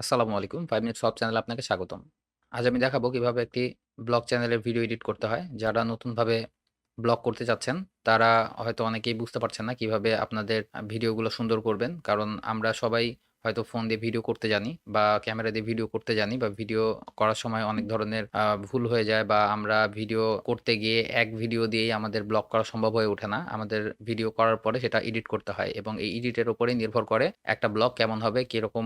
আসসালামু আলাইকুম। 5 মিনিট সব চ্যানেলে আপনাকে স্বাগতম। আজ আমি দেখাবো কিভাবে একটি ব্লগ চ্যানেলের ভিডিও এডিট করতে হয়। যারা নতুনভাবে ব্লগ করতে চাচ্ছেন, তারা হয়তো অনেকেই বুঝতে পারছেন না কিভাবে আপনাদের ভিডিওগুলো সুন্দর করবেন। কারণ আমরা সবাই হয়তো ফোন দিয়ে ভিডিও করতে জানি বা ক্যামেরা দিয়ে ভিডিও করতে জানি বা ভিডিও করার সময় অনেক ধরনের ভুল হয়ে যায় বা আমরা ভিডিও করতে গিয়ে এক ভিডিও দিয়েই আমাদের ব্লগ করা সম্ভব হয়ে ওঠে না। আমাদের ভিডিও করার পরে সেটা এডিট করতে হয় এবং এই এডিটের উপরেই নির্ভর করে একটা ব্লগ কেমন হবে, কিরকম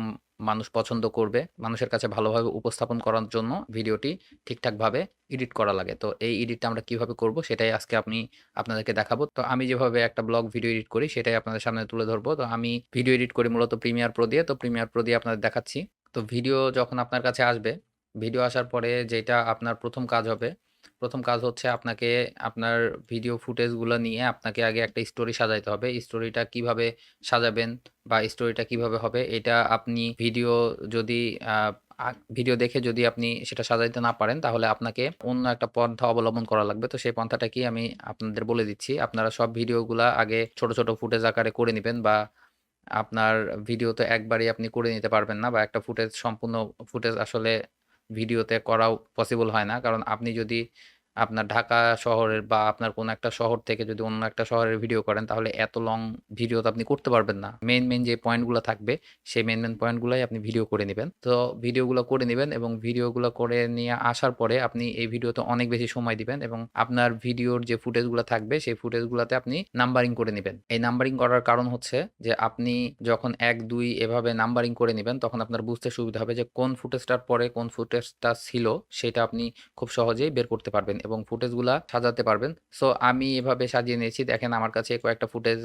মানুষ পছন্দ করবে, মানুষের কাছে ভালোভাবে উপস্থাপন করার জন্য ভিডিওটি ঠিকঠাকভাবে এডিট করা লাগে। তো এই এডিটটা আমরা কিভাবে করব সেটাই আজকে আমি আপনাদেরকে দেখাবো। তো আমি যেভাবে একটা ব্লগ ভিডিও এডিট করি সেটাই আপনাদের সামনে তুলে ধরবো। তো আমি ভিডিও এডিট করি মূলত প্রিমিয়ার প্রো দিয়ে। তো প্রিমিয়ার প্রো দিয়ে আপনাদের দেখাচ্ছি। তো ভিডিও যখন আপনার কাছে আসবে, ভিডিও আসার পরে যেটা আপনার ১ম কাজ হবে, ১ম কাজ হচ্ছে আপনাকে আপনার ভিডিও ফুটেজগুলো নিয়ে আপনাকে আগে একটা স্টোরি সাজাইতে হবে। স্টোরিটা কিভাবে সাজাবেন বা স্টোরিটা কিভাবে হবে এটা আপনি ভিডিও যদি আ আ ভিডিও দেখে যদি আপনি সেটা সাজাইতে না পারেন তাহলে আপনাকে অন্য একটা পন্থা অবলম্বন করা লাগবে। তো সেই পন্থাটা কি আমি আপনাদের বলে দিচ্ছি। আপনারা সব ভিডিওগুলা আগে ছোট, ছোট ফুটেজ আকারে করে নিবেন বা আপনার ভিডিও তো একবারেই আপনি করে নিতে পারবেন না বা একটা ফুটেজ সম্পূর্ণ ফুটেজ আসলে ভিডিওতে করাও পসিবল হয় না। কারণ আপনি যদি আপনার ঢাকা শহরের বা আপনার কোনো একটা শহর থেকে যদি অন্য একটা শহরের ভিডিও করেন তাহলে এত লং ভিডিও তো আপনি করতে পারবেন না। মেইন যে পয়েন্টগুলা থাকবে সেই মেইন পয়েন্টগুলাই আপনি ভিডিও করে নিবেন। তো ভিডিওগুলো করে নিবেন এবং ভিডিওগুলো করে নিয়ে আসার পরে আপনি এই ভিডিওতে অনেক বেশি সময় দিবেন এবং আপনার ভিডিওর যে ফুটেজগুলা থাকবে সেই ফুটেজগুলাতে আপনি নাম্বারিং করে নিবেন। এই নাম্বারিং করার কারণ হচ্ছে যে আপনি যখন ১, ২ এভাবে নাম্বারিং করে নিবেন তখন আপনার বুঝতে সুবিধা হবে যে কোন ফুটেজটার পরে কোন ফুটেজটা ছিল সেটা আপনি খুব সহজেই বের করতে পারবেন এবং ফুটেজগুলা সাজাতে পারবেন। সো আমি এভাবে সাজিয়ে নিয়েছি। দেখেন আমার কাছে কয়েকটা ফুটেজ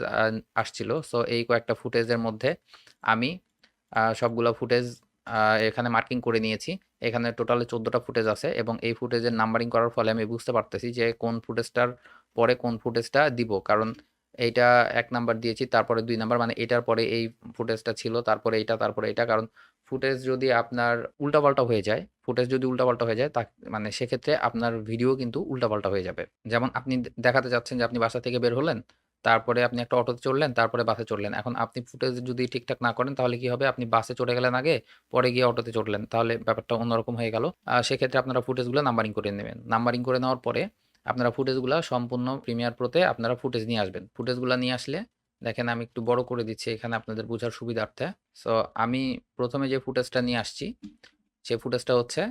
আসছিল। সো এই কয়েকটা ফুটেজের মধ্যে আমি সবগুলা ফুটেজ আ এখানে মার্কিং করে নিয়েছি। এখানে টোটালে ১৪ টা ফুটেজ আছে এবং এই ফুটেজের নাম্বারিং করার ফলে আমি বুঝতে পারতেছি যে কোন ফুটেজটার পরে কোন ফুটেজটা দিব। কারণ এইটা ১ নাম্বার দিয়েছি, তারপরে ২ নাম্বার মানে এটার পরে এই ফুটেজটা ছিল, তারপরে এইটা, তারপরে এইটা। কারণ ফুটেজ যদি আপনার উল্টাপাল্টা হয়ে যায়, ফুটেজ যদি উল্টাপাল্টা হয়ে যায় মানে সেক্ষেত্রে আপনার ভিডিও কিন্তু উল্টাপাল্টা হয়ে যাবে। যেমন আপনি দেখাতে চাচ্ছেন যে আপনি বাসা থেকে বের হলেন, তারপরে আপনি একটা অটোতে চড়লেন, তারপরে বাসে চড়লেন। এখন আপনি ফুটেজ যদি ঠিকঠাক না করেন তাহলে কি হবে? আপনি বাসে চড়ে গেলেন আগে, পরে গিয়ে অটোতে চড়লেন। তাহলে ব্যাপারটা অন্যরকম হয়ে গেল। সেক্ষেত্রে আপনারা ফুটেজগুলো নাম্বারিং করে নেবেন। নাম্বারিং করে নেওয়ার পরে আপনারা ফুটেজগুলা সম্পূর্ণ প্রিমিয়ার প্রোতে আপনারা ফুটেজ নিয়ে আসবেন। ফুটেজগুলা নিয়ে আসলে দেখেন আমি একটু বড় করে দিচ্ছি এখানে আপনাদের বোঝার সুবিধার্থে। সো আমি ১ম এ যে ফুটেজটা নিয়ে আসছি, সেই ফুটেজটা হচ্ছে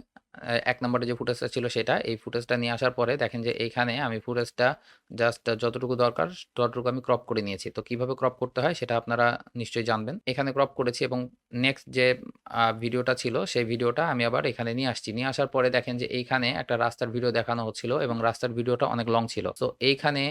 ১ নম্বরে যে ফুটেজটা ছিল সেটা। এই ফুটেজটা নিয়ে আসার পরে দেখেন যে এইখানে আমি ফুটেজটা জাস্ট যতটুকু দরকার ততটুকু আমি ক্রপ করে নিয়েছি। তো কিভাবে ক্রপ করতে হয় সেটা আপনারা নিশ্চয়ই জানবেন। এখানে ক্রপ করেছি এবং নেক্সট যে ভিডিওটা ছিল সেই ভিডিওটা আমি আবার এখানে নিয়ে আসছি। নিয়ে আসার পরে দেখেন যে এইখানে একটা রাস্তার ভিডিও দেখানো হচ্ছিল এবং রাস্তার ভিডিওটা অনেক লং ছিল। সো এইখানে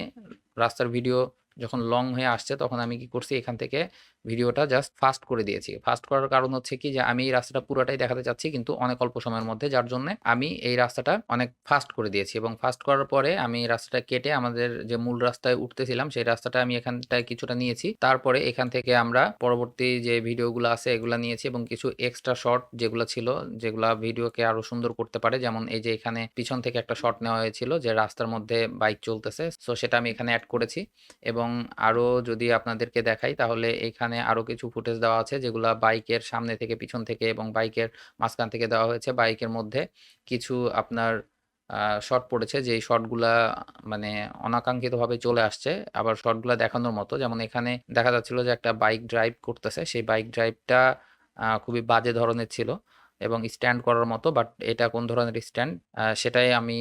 রাস্তার ভিডিও যখন লং হয়ে আসছে তখন আমি কি করছি এখান থেকে ভিডিওটা জাস্ট ফাস্ট করে দিয়েছি। ফাস্ট করার কারণ হচ্ছে কি যে আমি এই রাস্তাটা পুরাটাই দেখাতে চাচ্ছি কিন্তু অনেক অল্প সময়ের মধ্যে যার জন্যে আমি এই রাস্তাটা অনেক ফাস্ট করে দিয়েছি এবং ফাস্ট করার পরে আমি এই রাস্তাটা কেটে আমাদের যে মূল রাস্তায় উঠতেছিলাম সেই রাস্তাটা আমি এখানটায় কিছুটা নিয়েছি। তারপরে এখান থেকে আমরা পরবর্তী যে ভিডিওগুলো আছে এগুলা নিয়েছি এবং কিছু এক্সট্রা শট যেগুলা ছিল, যেগুলা ভিডিওকে আরো সুন্দর করতে পারে। যেমন এই যে এখানে পিছন থেকে একটা শট নেওয়া হয়েছিল যে রাস্তার মধ্যে বাইক চলতেছে। সো সেটা আমি এখানে এড করেছি এবং আরো যদি আপনাদেরকে দেখাই তাহলে এখানে আরো কিছু ফুটেজ দেওয়া আছে যেগুলা বাইকের সামনে থেকে, পিছন থেকে এবং বাইকের মাঝখান থেকে দেওয়া হয়েছে। বাইকের মধ্যে কিছু আপনার আ শট পড়েছে যেই শটগুলা মানে অনাকাঙ্ক্ষিতভাবে চলে আসছে। আবার শটগুলা দেখানোর মতো। যেমন এখানে দেখা যাচ্ছিল যে একটা বাইক ড্রাইভ করতেছে। সেই বাইক ড্রাইভটা খুবই বাজে ধরনের ছিল এবং স্ট্যান্ড করার মতো। বাট এটা কোন ধরনের স্ট্যান্ড সেটাই আমি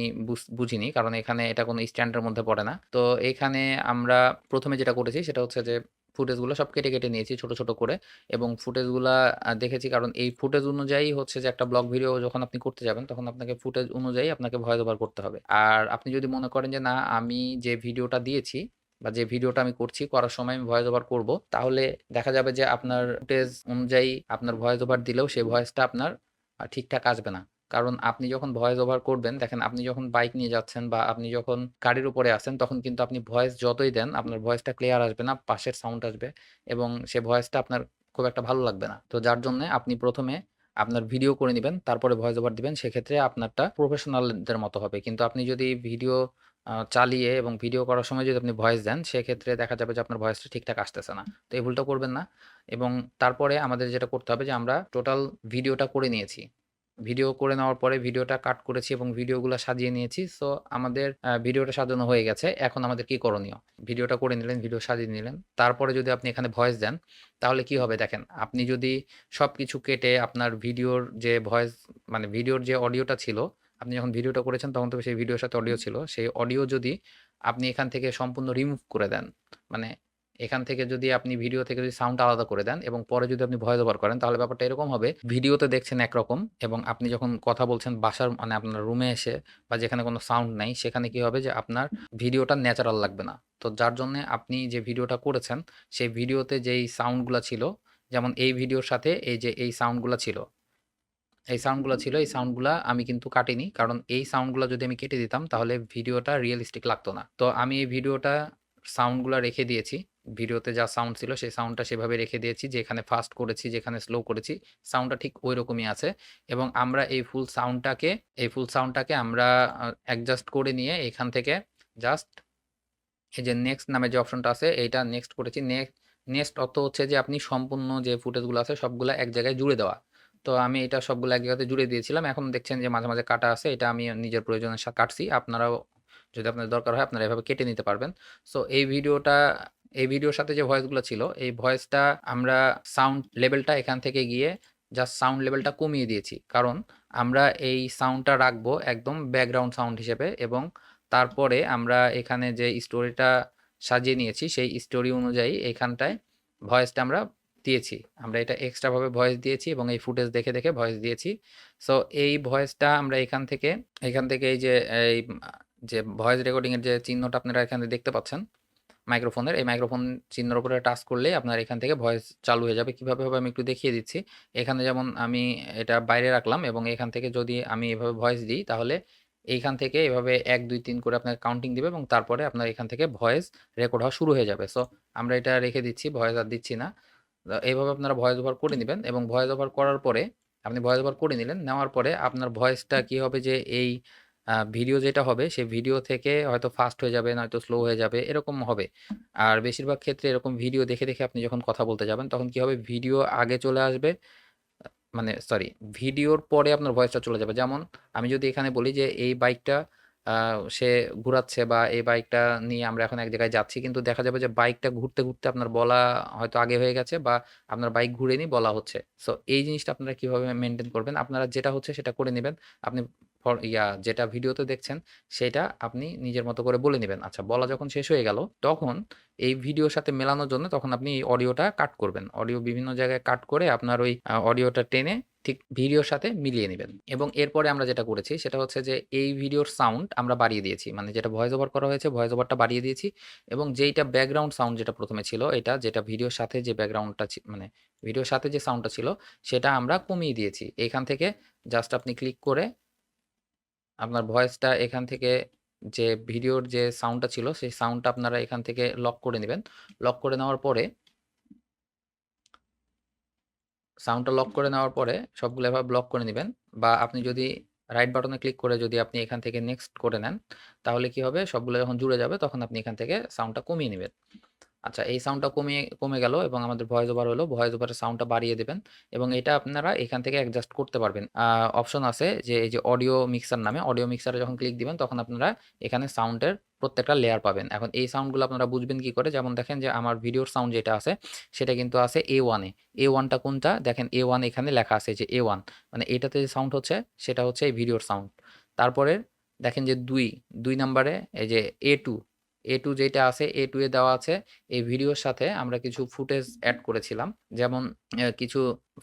বুঝিনি। কারণ এখানে এটা কোনো স্ট্যান্ডের মধ্যে পড়ে না। তো এখানে আমরা ১ম এ যেটা করেছি সেটা হচ্ছে যে ফুটেজগুলো সব কেটে নিয়েছি ছোট, ছোট করে এবং ফুটেজগুলা দেখেছি কারণ এই ফুটেজ অনুযায়ী হচ্ছে যে একটা ব্লগ ভিডিও যখন আপনি করতে যাবেন তখন আপনাকে ফুটেজ অনুযায়ী আপনাকে ভয়েস ওভার করতে হবে। আর আপনি যদি মনে করেন যে না আমি যে ভিডিওটা দিয়েছি বা যে ভিডিওটা আমি করছি করার সময় আমি ভয়েস ওভার করব, তাহলে দেখা যাবে যে আপনার ফুটেজ অনুযায়ী আপনার ভয়েস ওভার দিলেও সেই ভয়েসটা আপনার ঠিকঠাক আসবে না। কারণ আপনি যখন ভয়েস ওভার করবেন, দেখেন আপনি যখন বাইক নিয়ে যাচ্ছেন বা আপনি যখন গাড়ির উপরে আছেন, তখন কিন্তু আপনি ভয়েস যতই দেন, আপনার ভয়েসটা ক্লিয়ার আসবে না, পাশের সাউন্ড আসবে এবং সে ভয়েসটা আপনার খুব একটা ভালো লাগবে না। তো যার জন্যে আপনি ১ম এ আপনার ভিডিও করে নিবেন, তারপরে ভয়েস ওভার দিবেন। সেক্ষেত্রে আপনারটা প্রফেশনালদের মতো হবে। কিন্তু আপনি যদি ভিডিও চালিয়ে এবং ভিডিও করার সময় যদি আপনি ভয়েস দেন, সেক্ষেত্রে দেখা যাবে যে আপনার ভয়েসটা ঠিকঠাক আসতেছে না। তো এই ভুলটা করবেন না। এবং তারপরে আমাদের যেটা করতে হবে যে আমরা টোটাল ভিডিওটা করে নিয়েছি। ভিডিও করে নেওয়ার পরে ভিডিওটা কাট করেছি এবং ভিডিওগুলা সাজিয়ে নিয়েছি। সো আমাদের ভিডিওটা সাজানো হয়ে গেছে। এখন আমাদের কি করণীয়? ভিডিওটা করে নিলেন, ভিডিও সাজিয়ে নিলেন। তারপরে যদি আপনি এখানে ভয়েস দেন, তাহলে কি হবে দেখেন, আপনি যদি সবকিছু কেটে আপনার ভিডিওর যে ভয়েস মানে ভিডিওর যে অডিওটা ছিল, আপনি যখন ভিডিওটা করেছেন তখন তো সেই ভিডিওর সাথে অডিও ছিল। সেই অডিও যদি আপনি এখান থেকে সম্পূর্ণ রিমুভ করে দেন, মানে এখান থেকে যদি আপনি ভিডিও থেকে যদি সাউন্ড আলাদা করে দেন এবং পরে যদি আপনি ভয়েস ওভার করেন, তাহলে ব্যাপারটা এরকম হবে, ভিডিওতে দেখছেন একরকম এবং আপনি যখন কথা বলছেন বাসার মানে আপনার রুমে এসে বা যেখানে কোনো সাউন্ড নাই, সেখানে কি হবে যে আপনার ভিডিওটা ন্যাচারাল লাগবে না। তো যার জন্যে আপনি যে ভিডিওটা করেছেন, সেই ভিডিওতে যেই সাউন্ডগুলা ছিল, যেমন এই ভিডিওর সাথে এই যে এই সাউন্ডগুলা ছিল, এই সাউন্ডগুলা আমি কিন্তু কাটিনি। কারণ এই সাউন্ডগুলা যদি আমি কেটে দিতাম তাহলে ভিডিওটা রিয়ালিস্টিক লাগতো না। তো আমি এই ভিডিওটা সাউন্ডগুলা রেখে দিয়েছি। ভিডিওতে যা সাউন্ড ছিল সেই সাউন্ডটা সেভাবে রেখে দিয়েছি। যেখানে ফাস্ট করেছি, যেখানে স্লো করেছি, সাউন্ডটা ঠিক ঐরকমই আছে। এবং আমরা এই ফুল সাউন্ডটাকে আমরা অ্যাডজাস্ট করে নিয়ে এখান থেকে জাস্ট এই যে নেক্সট নামে যে অপশনটা আছে এইটা নেক্সট করেছি। নেক্সট অর্থ হচ্ছে যে আপনি সম্পূর্ণ যে ফুটেজগুলো আছে সবগুলা এক জায়গায় জুড়ে দেওয়া। তো আমি এটা সবগুলো এক জায়গাতে জুড়ে দিয়েছিলাম। এখন দেখছেন যে মাঝে, মাঝে কাটা আছে। এটা আমি নিজের প্রয়োজনের কাটছি। আপনারাও যদি আপনাদের দরকার হয় আপনারা এভাবে কেটে নিতে পারবেন। সো এই ভিডিওর সাথে যে ভয়েসগুলো ছিল, এই ভয়েসটা আমরা সাউন্ড লেভেলটা এখান থেকে গিয়ে জাস্ট সাউন্ড লেভেলটা কমিয়ে দিয়েছি। কারণ আমরা এই সাউন্ডটা রাখবো একদম ব্যাকগ্রাউন্ড সাউন্ড হিসেবে এবং তারপরে আমরা এখানে যে স্টোরিটা সাজিয়ে নিয়েছি সেই স্টোরি অনুযায়ী এখানটায় ভয়েসটা আমরা দিয়েছি। আমরা এটা এক্সট্রা ভাবে ভয়েস দিয়েছি এবং এই ফুটেজ দেখে, দেখে ভয়েস দিয়েছি। সো এই ভয়েসটা আমরা এখান থেকে এই যে ভয়েস রেকর্ডিং এর যে চিহ্নটা আপনারা এখানে দেখতে পাচ্ছেন মাইক্রোফোনের, এই মাইক্রোফোন চিহ্নের উপরে টাচ করলেই আপনার এখান থেকে ভয়েস চালু হয়ে যাবে। কিভাবে হবে আমি একটু দেখিয়ে দিচ্ছি। এখানে যেমন আমি এটা বাইরে রাখলাম এবং এখান থেকে যদি আমি এভাবে ভয়েস দিই, তাহলে এইখান থেকে এভাবে ১, ২, ৩ করে আপনার কাউন্টিং দিবে এবং তারপরে আপনার এখান থেকে ভয়েস রেকর্ড হওয়া শুরু হয়ে যাবে। সো আমরা এটা রেখে দিচ্ছি, ভয়েস আর দিচ্ছি না। এইভাবে আপনারা ভয়েস ওভার করে নিবেন এবং ভয়েস ওভার করার পরে আপনি ভয়েস ওভার করে নিলেন। নেওয়ার পরে আপনার ভয়েসটা কি হবে যে এই ভিডিও যেটা হবে সেই ভিডিও থেকে হয়তো ফাস্ট হয়ে যাবে, নয়তো স্লো হয়ে যাবে, এরকম হবে। আর বেশিরভাগ ক্ষেত্রে এরকম ভিডিও দেখে, দেখে আপনি যখন কথা বলতে যাবেন তখন কি হবে, ভিডিও আগে চলে আসবে, মানে সরি, ভিডিওর পরে আপনার ভয়েসটা চলে যাবে। যেমন আমি যদি এখানে বলি যে এই বাইকটা সে ঘুরাচ্ছে বা এই বাইকটা নিয়ে আমরা এখন এক জায়গায় যাচ্ছি, কিন্তু দেখা যাবে যে বাইকটা ঘুরতে, ঘুরতে আপনার বলা হয়তো আগে হয়ে গেছে বা আপনার বাইক ঘুরেনি বলা হচ্ছে। সো এই জিনিসটা আপনারা কিভাবে মেইনটেইন করবেন? আপনারা যেটা হচ্ছে সেটা করে নিবেন। আপনি যেটা ভিডিওতে দেখছেন সেটা আপনি নিজের মতো করে বলে নিবেন। আচ্ছা, বলা যখন শেষ হয়ে গেল তখন এই ভিডিওর সাথে মেলানোর জন্য তখন আপনি এই অডিওটা কাট করবেন। অডিও বিভিন্ন জায়গায় কাট করে আপনার ওই অডিওটা টেনে ঠিক ভিডিওর সাথে মিলিয়ে নিবেন। এবং এরপরে আমরা যেটা করেছি সেটা হচ্ছে যে এই ভিডিওর সাউন্ড আমরা বাড়িয়ে দিয়েছি। মানে যেটা ভয়েস ওভার করা হয়েছে ভয়েস ওভারটা বাড়িয়ে দিয়েছি এবং যেইটা ব্যাকগ্রাউন্ড সাউন্ড যেটা ১ম এ ছিল, এটা যেটা ভিডিওর সাথে যে ব্যাকগ্রাউন্ডটা মানে ভিডিওর সাথে যে সাউন্ডটা ছিল সেটা আমরা কমিয়ে দিয়েছি। এখান থেকে জাস্ট আপনি ক্লিক করে আপনার ভয়েসটা এখান থেকে যে ভিডিওর যে সাউন্ডটা ছিল সেই সাউন্ডটা আপনারা এখান থেকে লক করে নিবেন। লক করে নেওয়ার পরে সাউন্ডটা লক করে নেওয়ার পরে সবগুলো এভাবে ব্লক করে নিবেন বা আপনি যদি রাইট বাটনে ক্লিক করে যদি আপনি এখান থেকে নেক্সট করে নেন, তাহলে কি হবে, সবগুলো যখন জুড়ে যাবে তখন আপনি এখান থেকে সাউন্ডটা কমিয়ে নিবেন। আচ্ছা, এই সাউন্ডটা কমে গেল এবং আমাদের ভয়েস ওভার হলো। ভয়েস ওভারের সাউন্ডটা বাড়িয়ে দিবেন এবং এটা আপনারা এখান থেকে অ্যাডজাস্ট করতে পারবেন। অপশন আছে যে এই যে অডিও মিক্সার নামে, অডিও মিক্সারে যখন ক্লিক দিবেন তখন আপনারা এখানে সাউন্ডের প্রত্যেকটা লেয়ার পাবেন। এখন এই সাউন্ডগুলো আপনারা বুঝবেন কি করে? যেমন দেখেন যে আমার ভিডিওর সাউন্ড যেটা আছে সেটা কিন্তু আছে A1 এ। A1 টা কোনটা? দেখেন A1 এখানে লেখা আছে যে A1, মানে এটাতে যে সাউন্ড হচ্ছে সেটা হচ্ছে এই ভিডিওর সাউন্ড। তারপরে দেখেন যে ২ নাম্বারে এই যে A2, A2 যেটা আছে A2 এ দেওয়া আছে এই ভিডিওর সাথে আমরা কিছু ফুটেজ এড করেছিলাম। যেমন কিছু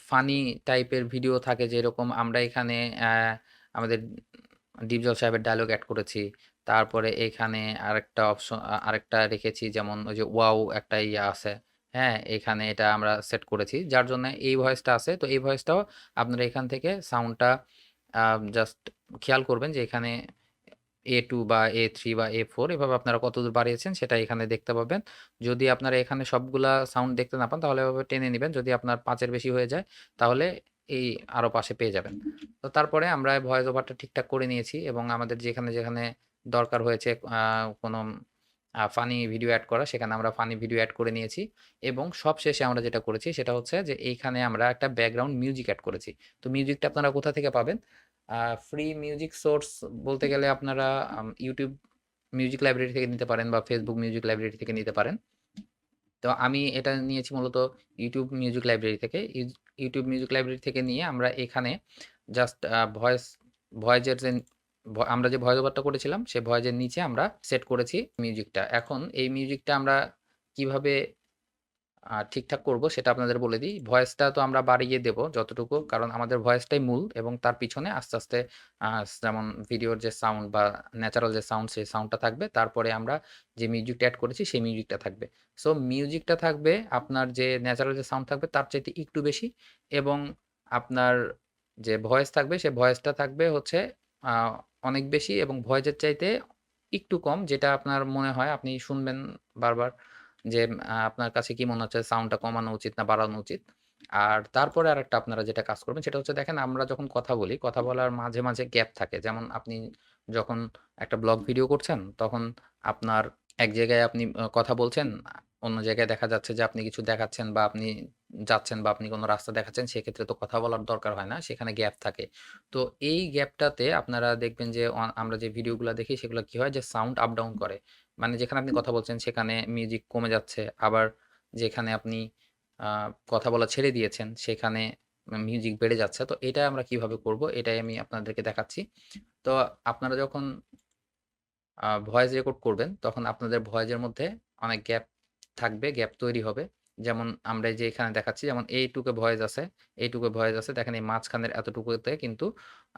ফানি টাইপের ভিডিও থাকে, যেরকম আমরা এখানে আমাদের ডিপজল সাহেবের ডায়ালগ এড করেছি। তারপরে এখানে আরেকটা রেখেছি, যেমন ওই যে ওয়াও একটা ইয়ে আছে। হ্যাঁ? এখানে এটা আমরা সেট করেছি। যার জন্য এই ভয়েসটা আছে। তো এই ভয়েসটাও আপনারা এখান থেকে সাউন্ডটা জাস্ট খেয়াল করবেন যে এখানে A2 বা A3 বা A4 এভাবে আপনারা কতদূর বাড়িয়েছেন সেটা এখানে দেখতে পাবেন। যদি আপনারা এখানে সবগুলা সাউন্ড দেখতে না পান তাহলে এভাবে টেনে নিবেন। যদি আপনার ৫ এর বেশি হয়ে যায় তাহলে এই আরো পাশে পেয়ে যাবেন। তো তারপরে আমরা ভয়েস ওভারটা ঠিকঠাক করে নিয়েছি এবং আমাদের যেখানে, যেখানে দরকার হয়েছে কোনো ফানি ভিডিও এড করা, সেখানে আমরা ফানি ভিডিও এড করে নিয়েছি এবং সবশেষে আমরা যেটা করেছি সেটা হচ্ছে যে এইখানে আমরা একটা ব্যাকগ্রাউন্ড মিউজিক এড করেছি। তো মিউজিকটা আপনারা কোথা থেকে পাবেন? ফ্রি মিউজিক সোর্স বলতে গেলে আপনারা YouTube মিউজিক লাইব্রেরি থেকে নিতে পারেন বা Facebook মিউজিক লাইব্রেরি থেকে নিতে পারেন। তো আমি এটা নিয়েছি মূলত YouTube মিউজিক লাইব্রেরি থেকে। YouTube মিউজিক লাইব্রেরি থেকে নিয়ে আমরা এখানে জাস্ট ভয়েসের যে আমরা যে ভয়েস ওভারটা করেছিলাম, সেই ভয়েসের নিচে আমরা সেট করেছি মিউজিকটা। এখন এই মিউজিকটা আমরা কিভাবে ঠিকঠাক করব সেটা আপনাদের বলে দিই। ভয়েসটা তো আমরা বাড়িয়ে দেব যতটুকু, কারণ আমাদের ভয়েসটাই মূল এবং তার পিছনে আস্তে, আস্তে যেমন ভিডিওর যে সাউন্ড বা ন্যাচারাল যে সাউন্ড, সেই সাউন্ডটা থাকবে। তারপরে আমরা যে মিউজিকটা এড করেছি সেই মিউজিকটা থাকবে। সো মিউজিকটা থাকবে আপনার যে ন্যাচারাল যে সাউন্ড থাকবে তার চাইতে একটু বেশি এবং আপনার যে ভয়েস থাকবে সে ভয়েসটা থাকবে হচ্ছে আ অনেক বেশি এবং ভয়েসের চাইতে একটু কম, যেটা আপনার মনে হয় আপনি শুনবেন বারবার যে আপনার কাছে কি মনে হচ্ছে সাউন্ডটা কমানো উচিত না বাড়ানো উচিত? আর তারপরে আরেকটা আপনারা যেটা কাজ করবেন সেটা হচ্ছে দেখেন আমরা যখন কথা বলি, কথা বলার মাঝে, মাঝে গ্যাপ থাকে। যেমন আপনি যখন একটা ব্লগ ভিডিও করছেন তখন আপনার এক জায়গায় আপনি কথা বলছেন, অন্য জায়গায় দেখা যাচ্ছে যে আপনি কিছু দেখাচ্ছেন বা আপনি যাচ্ছেন বা আপনি কোনো রাস্তা দেখাচ্ছেন, সেক্ষেত্রে তো কথা বলার দরকার হয় না। সেখানে গ্যাপ থাকে। তো এই গ্যাপটাতে আপনারা দেখবেন যে আমরা যে ভিডিওগুলা দেখি সেগুলা কি হয় যে সাউন্ড আপ ডাউন করে। মানে যেখানে আপনি কথা বলছেন সেখানে মিউজিক কমে যাচ্ছে। আবার যেখানে আপনি আ কথা বলা ছেড়ে দিয়েছেন সেখানে মিউজিক বেড়ে যাচ্ছে। তো এটা আমরা কিভাবে করব? এটাই আমি আপনাদেরকে দেখাচ্ছি। তো আপনারা যখন ভয়েস রেকর্ড করবেন, তখন আপনাদের ভয়েসের মধ্যে অনেক গ্যাপ থাকবে, গ্যাপ তৈরি হবে। যেমন আমরা এই যে এখানে দেখাচ্ছি, যেমন এইটুকু ভয়েস আছে, এইটুকু ভয়েস আছে। দেখেন এই মাঝখানের এতটুকুতে কিন্তু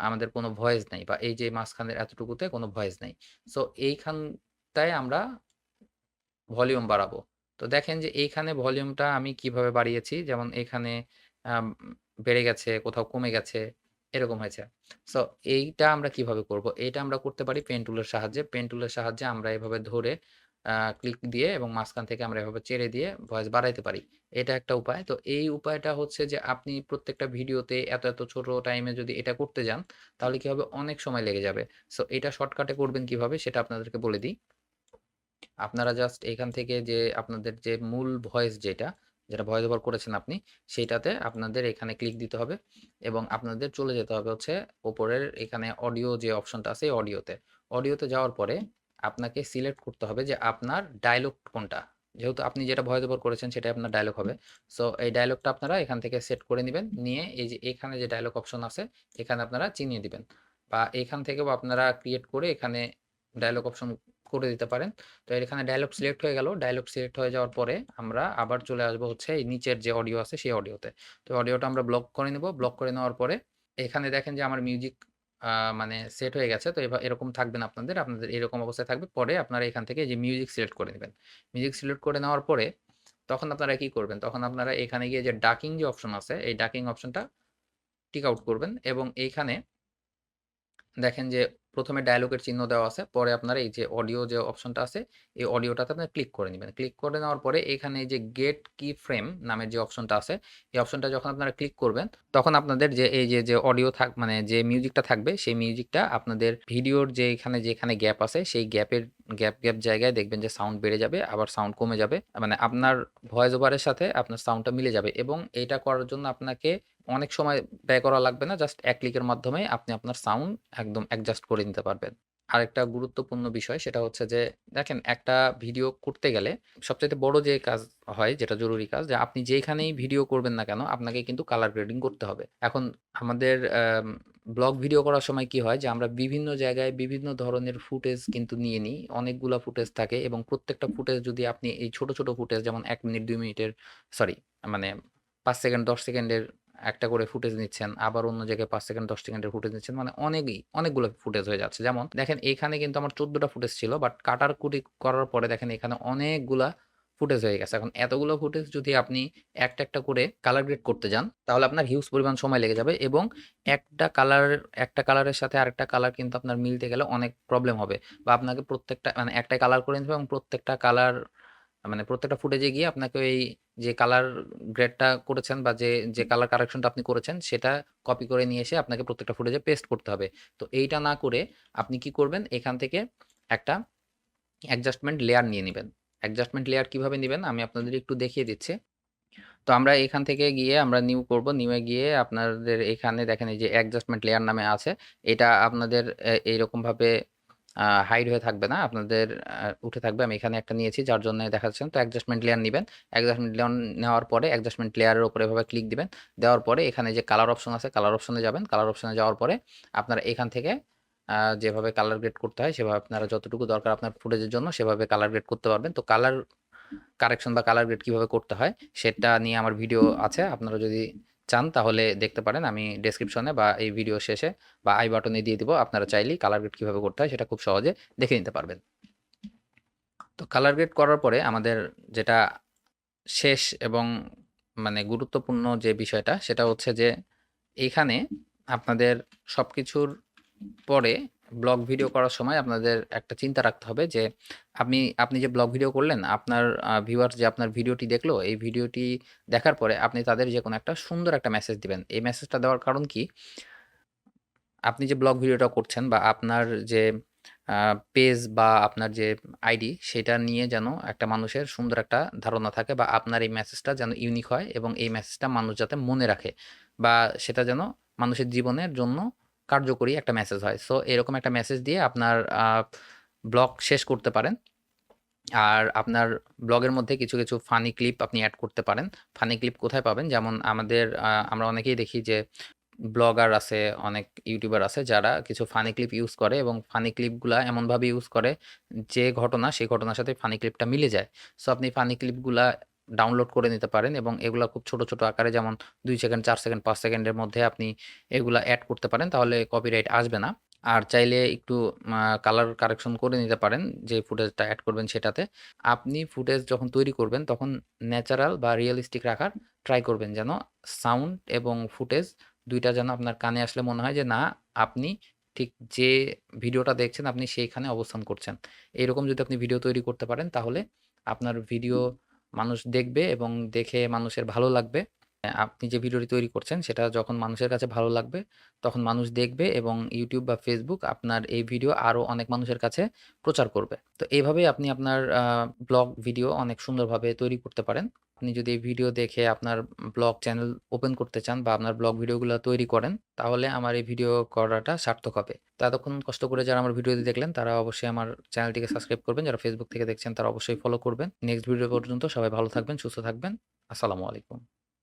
আমাদের কোনো ভয়েস নাই বা এই যে মাঝখানের এতটুকুতে কোনো ভয়েস নাই। সো এইখানটায় আমরা ভলিউম বাড়াবো। তো দেখেন যে এইখানে ভলিউমটা আমি কিভাবে বাড়িয়েছি। যেমন এখানে আম বেড়ে গেছে, কোথাও কমে গেছে, এরকম হয়েছে। সো এইটা আমরা কিভাবে করব? এইটা আমরা করতে পারি পেন টুলের সাহায্যে। পেন টুলের সাহায্যে আমরা এভাবে ধরে ক্লিক দিয়ে এবং মাঝখান থেকে আমরা এভাবে চেড়ে দিয়ে ভয়েস বাড়াইতে পারি। এটা একটা উপায়। তো এই উপায়টা হচ্ছে যে আপনি প্রত্যেকটা ভিডিওতে এত, এত ছোট টাইমে যদি এটা করতে যান, তাহলে কি হবে? অনেক সময় লেগে যাবে। সো এটা শর্টকাটে করবেন কিভাবে সেটা আপনাদেরকে বলে দিই। আপনারা জাস্ট এখান থেকে যে আপনাদের যে মূল ভয়েস যেটা ভয়েস ওভার করেছেন আপনি, সেইটাতে আপনাদের এখানে ক্লিক দিতে হবে এবং আপনাদের চলে যেতে হবে হচ্ছে উপরের এখানে অডিও যে অপশনটা আছে, এই অডিওতে। অডিওতে যাওয়ার পরে আপনাকে সিলেক্ট করতে হবে যে আপনার ডায়ালগ কোনটা। যেহেতু আপনি যেটা ভয়েস ওভার করেছেন সেটাই আপনার ডায়ালগ হবে। সো এই ডায়ালগটা আপনারা এখান থেকে সেট করে নিবেন। নিয়ে এই যে এখানে যে ডায়ালগ অপশন আছে, এখানে আপনারা চিনিয়ে দিবেন। বা এখান থেকেও আপনারা ক্রিয়েট করে এখানে ডায়ালগ অপশন করে দিতে পারেন। তো এখানে ডায়ালগ সিলেক্ট হয়ে গেল। ডায়ালগ সিলেক্ট হয়ে যাওয়ার পরে আমরা আবার চলে আসবো হচ্ছে এই নিচের যে অডিও আছে সেই অডিওতে। তো অডিওটা আমরা ব্লক করে নিব। ব্লক করে নেওয়ার পরে এখানে দেখেন যে আমার মিউজিক মানে সেট হয়ে গেছে। তো এরকম থাকবে না আপনাদের। আপনাদের এরকম অবস্থায় থাকবে। পরে আপনারা এখান থেকে যে মিউজিক সিলেক্ট করে নিবেন। মিউজিক সিলেক্ট করে নেওয়ার পরে তখন আপনারা কি করবেন? তখন আপনারা এখানে গিয়ে যে ডাকিং যে অপশন আছে, এই ডাকিং অপশনটা টিক আউট করবেন এবং এইখানে দেখেন যে ১ম এ ডায়ালগের চিহ্ন দেওয়া আছে। পরে আপনার এই যে অডিও যে অপশনটা আছে, এই অডিওটাতে আপনার ক্লিক করে নিবেন। ক্লিক করে নেওয়ার পরে এখানে এই যে গেট কি ফ্রেম নামের যে অপশনটা আছে, এই অপশনটা যখন আপনারা ক্লিক করবেন, তখন আপনাদের যে এই যে অডিও মানে যে মিউজিকটা থাকবে, সেই মিউজিকটা আপনাদের ভিডিওর যে যেখানে গ্যাপ আছে, সেই গ্যাপ জায়গায় দেখবেন যে সাউন্ড বেড়ে যাবে, আবার সাউন্ড কমে যাবে। মানে আপনার ভয়েস ওভারের সাথে আপনার সাউন্ডটা মিলে যাবে এবং এইটা করার জন্য আপনাকে অনেক সময় ব্যয় করা লাগবে না। জাস্ট এক ক্লিকের মাধ্যমে আপনি আপনার সাউন্ড একদম অ্যাডজাস্ট করে নিতে পারবেন। আরেকটা গুরুত্বপূর্ণ বিষয় সেটা হচ্ছে যে দেখেন একটা ভিডিও করতে গেলে সবচাইতে বড় যে কাজ হয়, যেটা জরুরি কাজ, যে আপনি যেখানেই ভিডিও করবেন না কেন আপনাকে কিন্তু কালার গ্রেডিং করতে হবে। এখন আমাদের ব্লগ ভিডিও করার সময় কি হয় যে আমরা বিভিন্ন জায়গায় বিভিন্ন ধরনের ফুটেজ কিন্তু নিয়ে নিই। অনেকগুলা ফুটেজ থাকে এবং প্রত্যেকটা ফুটেজ যদি আপনি এই ছোট, ছোট ফুটেজ যেমন ১ মিনিট ২ মিনিটের সরি মানে ৫ সেকেন্ড ১০ সেকেন্ডের একটা করে ফুটেজ নিচ্ছেন। আবার অন্য জায়গায় ৫ সেকেন্ড ১০ সেকেন্ডের ফুটেজ নিচ্ছেন। মানে অনেকগুলো ফুটেজ হয়ে যাচ্ছে। যেমন দেখেন এখানে কিন্তু আমার ১৪ টা ফুটেজ ছিল। বাট কাটাকুটি করার পরে দেখেন এখানে অনেকগুলা ফুটেজ হয়ে গেছে। এখন এতগুলো ফুটেজ যদি আপনি একটা, একটা করে কালার গ্রেড করতে যান, তাহলে আপনার হিউজ পরিমাণ সময় লেগে যাবে এবং একটা কালার একটা কালারের সাথে আরেকটা কালার কিন্তু আপনার মিলতে গেলে অনেক প্রবলেম হবে। বা আপনাকে প্রত্যেকটা মানে একটাই কালার করে নিতে হবে এবং প্রত্যেকটা কালার মানে প্রত্যেকটা ফুটেজে গিয়ে আপনাকে ওই যে কালার গ্রেডটা করেছেন বা যে কালার কারেকশনটা আপনি করেছেন সেটা কপি করে নিয়ে এসে আপনাকে প্রত্যেকটা ফুটেজে পেস্ট করতে হবে। তো এইটা না করে আপনি কি করবেন? এখান থেকে একটা অ্যাডজাস্টমেন্ট লেয়ার নিয়ে নিবেন। অ্যাডজাস্টমেন্ট লেয়ার কিভাবে নিবেন আমি আপনাদের একটু দেখিয়ে দিচ্ছি। তো আমরা এখান থেকে গিয়ে আমরা নিউ করব। নিউ এ গিয়ে আপনাদের এখানে দেখেন এই যে অ্যাডজাস্টমেন্ট লেয়ার নামে আছে। এটা আপনাদের এইরকমভাবে হাইড হয়ে থাকবে না। আপনাদের উঠে থাকবে। আমি এখানে একটা নিয়েছি যার জন্য দেখাচ্ছেন। তো অ্যাডজাস্টমেন্ট লেয়ার নিবেন। অ্যাডজাস্টমেন্ট লেয়ার নেওয়ার পরে অ্যাডজাস্টমেন্ট লেয়ারের উপরে এভাবে ক্লিক দিবেন। দেওয়ার পরে এখানে যে কালার অপশন আছে, কালার অপশনে যাবেন। কালার অপশনে যাওয়ার পরে আপনারা এখান থেকে যেভাবে কালার গ্রেড করতে হয় সেভাবে আপনারা যতটুকু দরকার আপনার ফুটেজের জন্য সেভাবে কালার গ্রেড করতে পারবেন। তো কালার কারেকশন বা কালার গ্রেড কিভাবে করতে হয় সেটা নিয়ে আমার ভিডিও আছে। আপনারা যদি চান তাহলে দেখতে পারেন। আমি ডেসক্রিপশনে বা এই ভিডিও শেষে বা আই বাটনে দিয়ে দিব। আপনারা চাইলেই কালার গ্রেড কিভাবে করতে হয় সেটা খুব সহজে দেখে নিতে পারবেন। তো কালার গ্রেড করার পরে আমাদের যেটা শেষ এবং মানে গুরুত্বপূর্ণ যে বিষয়টা সেটা হচ্ছে যে এইখানে আপনাদের সবকিছুর পরে ব্লগ ভিডিও করার সময় আপনাদের একটা চিন্তা রাখতে হবে যে আপনি যে ব্লগ ভিডিও করলেন আপনার ভিউয়ার্স যে আপনার ভিডিওটি দেখলো এই ভিডিওটি দেখার পরে আপনি তাদের যে কোনো একটা সুন্দর একটা মেসেজ দিবেন। এই মেসেজটা দেওয়ার কারণ কি? আপনি যে ব্লগ ভিডিওটা করছেন বা আপনার যে পেজ বা আপনার যে আইডি সেটা নিয়ে যেন একটা মানুষের সুন্দর একটা ধারণা থাকে বা আপনার এই মেসেজটা যেন ইউনিক হয় এবং এই মেসেজটা মানুষ যাতে মনে রাখে বা সেটা যেন মানুষের জীবনের জন্য কার্যকরী একটা মেসেজ হয়। সো এরকম একটা মেসেজ দিয়ে আপনার ব্লগ শেষ করতে পারেন। আর আপনার ব্লগের মধ্যে কিছু ফানি ক্লিপ আপনি এড করতে পারেন। ফানি ক্লিপ কোথায় পাবেন? যেমন আমাদের আমরা অনেকেই দেখি যে ব্লগার আছে, অনেক ইউটিউবার আছে যারা কিছু ফানি ক্লিপ ইউজ করে এবং ফানি ক্লিপগুলা এমনভাবে ইউজ করে যে ঘটনা, সেই ঘটনার সাথে ফানি ক্লিপটা মিলে যায়। সো আপনি ফানি ক্লিপগুলা ডাউনলোড করে নিতে পারেন এবং এগুলা খুব ছোট আকারে যেমন ২ সেকেন্ড, ৪ সেকেন্ড, ৫ সেকেন্ডের মধ্যে আপনি এগুলা এড করতে পারেন। তাহলে কপিরাইট আসবে না। আর চাইলে একটু কালার কারেকশন করে নিতে পারেন যে ফুটেজটা এড করবেন সেটাতে। আপনি ফুটেজ যখন তৈরি করবেন তখন ন্যাচারাল বা রিয়ালিস্টিক রাখার ট্রাই করবেন যেন সাউন্ড এবং ফুটেজ ২ টা যেন আপনার কানে আসলে মনে হয় যে না আপনি ঠিক যে ভিডিওটা দেখছেন আপনি সেইখানে অবস্থান করছেন। এইরকম যদি আপনি ভিডিও তৈরি করতে পারেন তাহলে আপনার ভিডিও মানুষ দেখবে এবং দেখে মানুষের ভালো লাগবে। আপনি যে ভিডিওটি তৈরি করছেন সেটা যখন মানুষের কাছে ভালো লাগবে তখন মানুষ দেখবে এবং YouTube বা Facebook আপনার এই ভিডিও আরো অনেক মানুষের কাছে প্রচার করবে। তো এইভাবেই আপনি আপনার ব্লগ ভিডিও অনেক সুন্দরভাবে তৈরি করতে পারেন। আপনি যদি এই ভিডিও দেখে আপনার ব্লগ চ্যানেল ওপেন করতে চান বা আপনার ব্লগ ভিডিওগুলা তৈরি করেন, তাহলে আমার এই ভিডিও করাটা সার্থক হবে। তো এতক্ষণ কষ্ট করে যারা আমার ভিডিওটি দেখলেন তারা অবশ্যই আমার চ্যানেলটিকে সাবস্ক্রাইব করবেন। যারা Facebook থেকে দেখছেন তারা অবশ্যই ফলো করবেন। নেক্সট ভিডিও পর্যন্ত সবাই ভালো থাকবেন, সুস্থ থাকবেন। আসসালামু আলাইকুম।